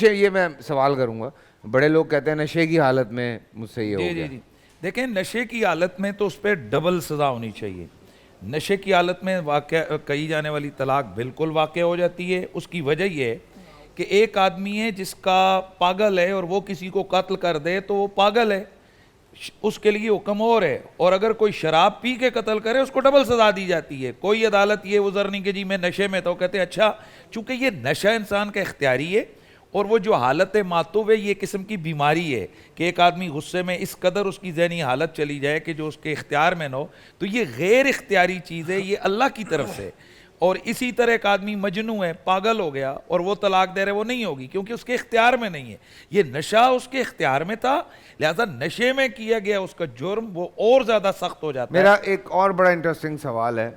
یہ میں سوال کروں گا، بڑے لوگ کہتے ہیں نشے کی حالت میں مجھ سے یہ ہو گیا۔ جی دیکھیں، نشے کی حالت میں تو اس پہ ڈبل سزا ہونی چاہیے۔ نشے کی حالت میں واقع کہی جانے والی طلاق بالکل واقع ہو جاتی ہے۔ اس کی وجہ یہ ہے کہ ایک آدمی ہے جس کا پاگل ہے اور وہ کسی کو قتل کر دے تو وہ پاگل ہے، اس کے لیے حکم اور ہے، اور اگر کوئی شراب پی کے قتل کرے اس کو ڈبل سزا دی جاتی ہے۔ کوئی عدالت یہ عذر نہیں کہ جی میں نشے میں، تو کہتے ہیں اچھا چونکہ یہ نشہ انسان کا اختیاری ہے، اور وہ جو حالت معتوب ہے یہ قسم کی بیماری ہے کہ ایک آدمی غصے میں اس قدر اس کی ذہنی حالت چلی جائے کہ جو اس کے اختیار میں نہ ہو، تو یہ غیر اختیاری چیز ہے، یہ اللہ کی طرف سے۔ اور اسی طرح ایک آدمی مجنون ہے، پاگل ہو گیا اور وہ طلاق دے رہے، وہ نہیں ہوگی کیونکہ اس کے اختیار میں نہیں ہے۔ یہ نشہ اس کے اختیار میں تھا، لہذا نشے میں کیا گیا اس کا جرم وہ اور زیادہ سخت ہو جاتا ہے۔ میرا ایک اور بڑا انٹرسٹنگ سوال ہے،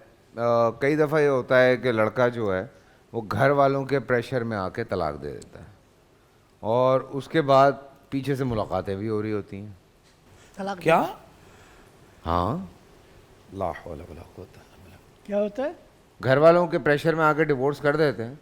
کئی دفعہ یہ ہوتا ہے کہ لڑکا جو ہے وہ گھر والوں کے پریشر میں آ کے طلاق دے دیتا ہے، اور اس کے بعد پیچھے سے ملاقاتیں بھی ہو رہی ہوتی ہیں۔ کیا؟ ہاں، لا حول ولا قوت الا باللہ۔ کیا ہوتا ہے؟ گھر والوں کے پریشر میں آ کے ڈیورس کر دیتے ہیں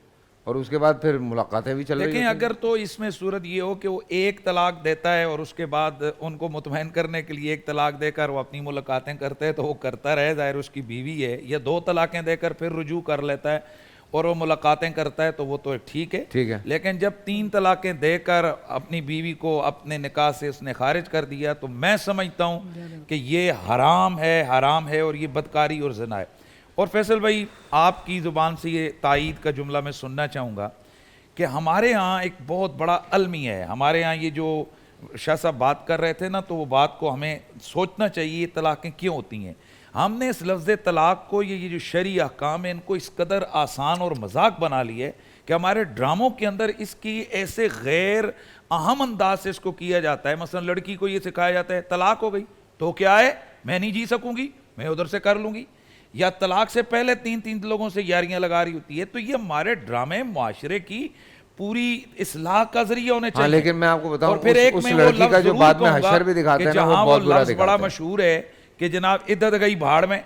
اور اس کے بعد پھر ملاقاتیں بھی چل رہی لیکن ہوتی ہیں۔ اگر تو اس میں صورت یہ ہو کہ وہ ایک طلاق دیتا ہے اور اس کے بعد ان کو مطمئن کرنے کے لیے ایک طلاق دے کر وہ اپنی ملاقاتیں کرتے ہیں تو وہ کرتا رہے، ظاہر اس کی بیوی ہے، یا دو طلاقیں دے کر پھر رجوع کر لیتا ہے اور وہ ملاقاتیں کرتا ہے تو وہ تو ٹھیک ہے۔ لیکن جب 3 طلاقیں دے کر اپنی بیوی کو اپنے نکاح سے اس نے خارج کر دیا تو میں سمجھتا ہوں کہ یہ حرام ہے اور یہ بدکاری اور زنا ہے۔ اور فیصل بھائی، آپ کی زبان سے یہ تائید کا جملہ میں سننا چاہوں گا کہ ہمارے ہاں ایک بہت بڑا المیہ ہے۔ ہمارے ہاں یہ جو شاہ صاحب بات کر رہے تھے نا، تو وہ بات کو ہمیں سوچنا چاہیے، طلاقیں کیوں ہوتی ہیں۔ ہم نے اس لفظ طلاق کو، یہ جو شرعی احکام ہیں، ان کو اس قدر آسان اور مذاق بنا لی ہے کہ ہمارے ڈراموں کے اندر اس کی ایسے غیر اہم انداز سے اس کو کیا جاتا ہے۔ مثلا لڑکی کو یہ سکھایا جاتا ہے طلاق ہو گئی تو کیا ہے، میں نہیں جی سکوں گی، میں ادھر سے کر لوں گی، یا طلاق سے پہلے 3 لوگوں سے یاریاں لگا رہی ہوتی ہے۔ تو یہ ہمارے ڈرامے معاشرے کی پوری اصلاح کا ذریعہ ہونے چاہیے۔ لیکن میں آپ کو بتاؤں، اور پھر ایک اس میں لڑکی وہ کا لفظ جو ضرور بعد میں کہوں گا حشر بھی دکھاتے ہیں کہ نا، وہ جہاں بہت برا لفظ دکھاتے بڑا ہیں۔ مشہور ہے کہ جناب عدت گئی بھاڑ میں،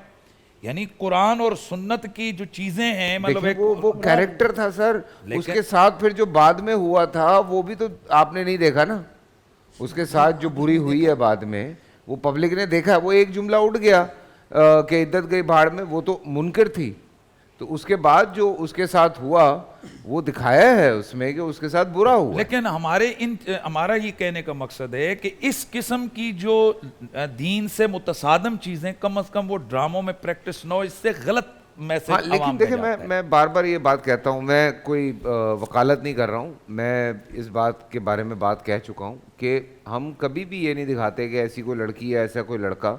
یعنی قرآن اور سنت کی جو چیزیں ہیں، مطلب ایک وہ کیریکٹر تھا سر، اس کے ساتھ پھر جو بعد میں ہوا تھا وہ بھی تو آپ نے نہیں دیکھا نا۔ اس کے ساتھ جو بری ہوئی ہے بعد میں، وہ پبلک نے دیکھا۔ وہ ایک جملہ اٹھ گیا کہ عدت گئی بھاڑ میں، وہ تو منکر تھی، تو اس کے بعد جو اس کے ساتھ ہوا وہ دکھایا ہے اس میں کہ اس کے ساتھ برا ہوا۔ لیکن ہمارا یہ کہنے کا مقصد ہے کہ اس قسم کی جو دین سے متصادم چیزیں کم از کم وہ ڈراموں میں پریکٹس نہ ہو، اس سے غلط میسج لیکن دیکھیں، میں بار بار یہ بات کہتا ہوں، میں کوئی وکالت نہیں کر رہا ہوں، میں اس بات کے بارے میں بات کہہ چکا ہوں کہ ہم کبھی بھی یہ نہیں دکھاتے کہ ایسی کوئی لڑکی یا ایسا کوئی لڑکا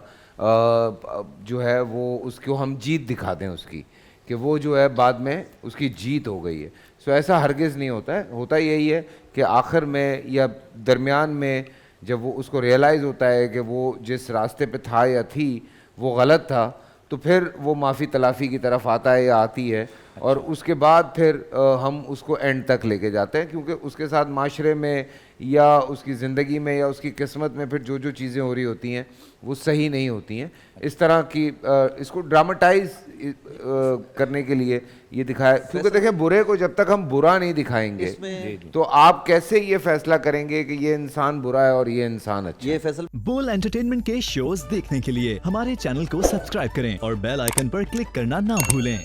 جو ہے وہ اس کو ہم جیت دکھا دیں اس کی، کہ وہ جو ہے بعد میں اس کی جیت ہو گئی ہے۔ سو ایسا ہرگز نہیں ہوتا ہے۔ ہوتا یہی ہے کہ آخر میں یا درمیان میں جب وہ اس کو ریئلائز ہوتا ہے کہ وہ جس راستے پہ تھا یا تھی وہ غلط تھا، تو پھر وہ معافی تلافی کی طرف آتا ہے یا آتی ہے، اور اس کے بعد پھر ہم اس کو اینڈ تک لے کے جاتے ہیں، کیونکہ اس کے ساتھ معاشرے میں یا اس کی زندگی میں یا اس کی قسمت میں پھر جو چیزیں ہو رہی ہوتی ہیں وہ صحیح نہیں ہوتی ہیں۔ اس طرح کی اس کو ڈراماٹائز کرنے کے لیے یہ دکھایا، کیونکہ دیکھیں برے کو جب تک ہم برا نہیں دکھائیں گے تو آپ کیسے یہ فیصلہ کریں گے کہ یہ انسان برا ہے اور یہ انسان اچھا ہے۔ بول انٹرٹینمنٹ کے شوز دیکھنے کے لیے ہمارے چینل کو سبسکرائب کریں اور بیل آئیکن پر کلک کرنا نہ بھولیں۔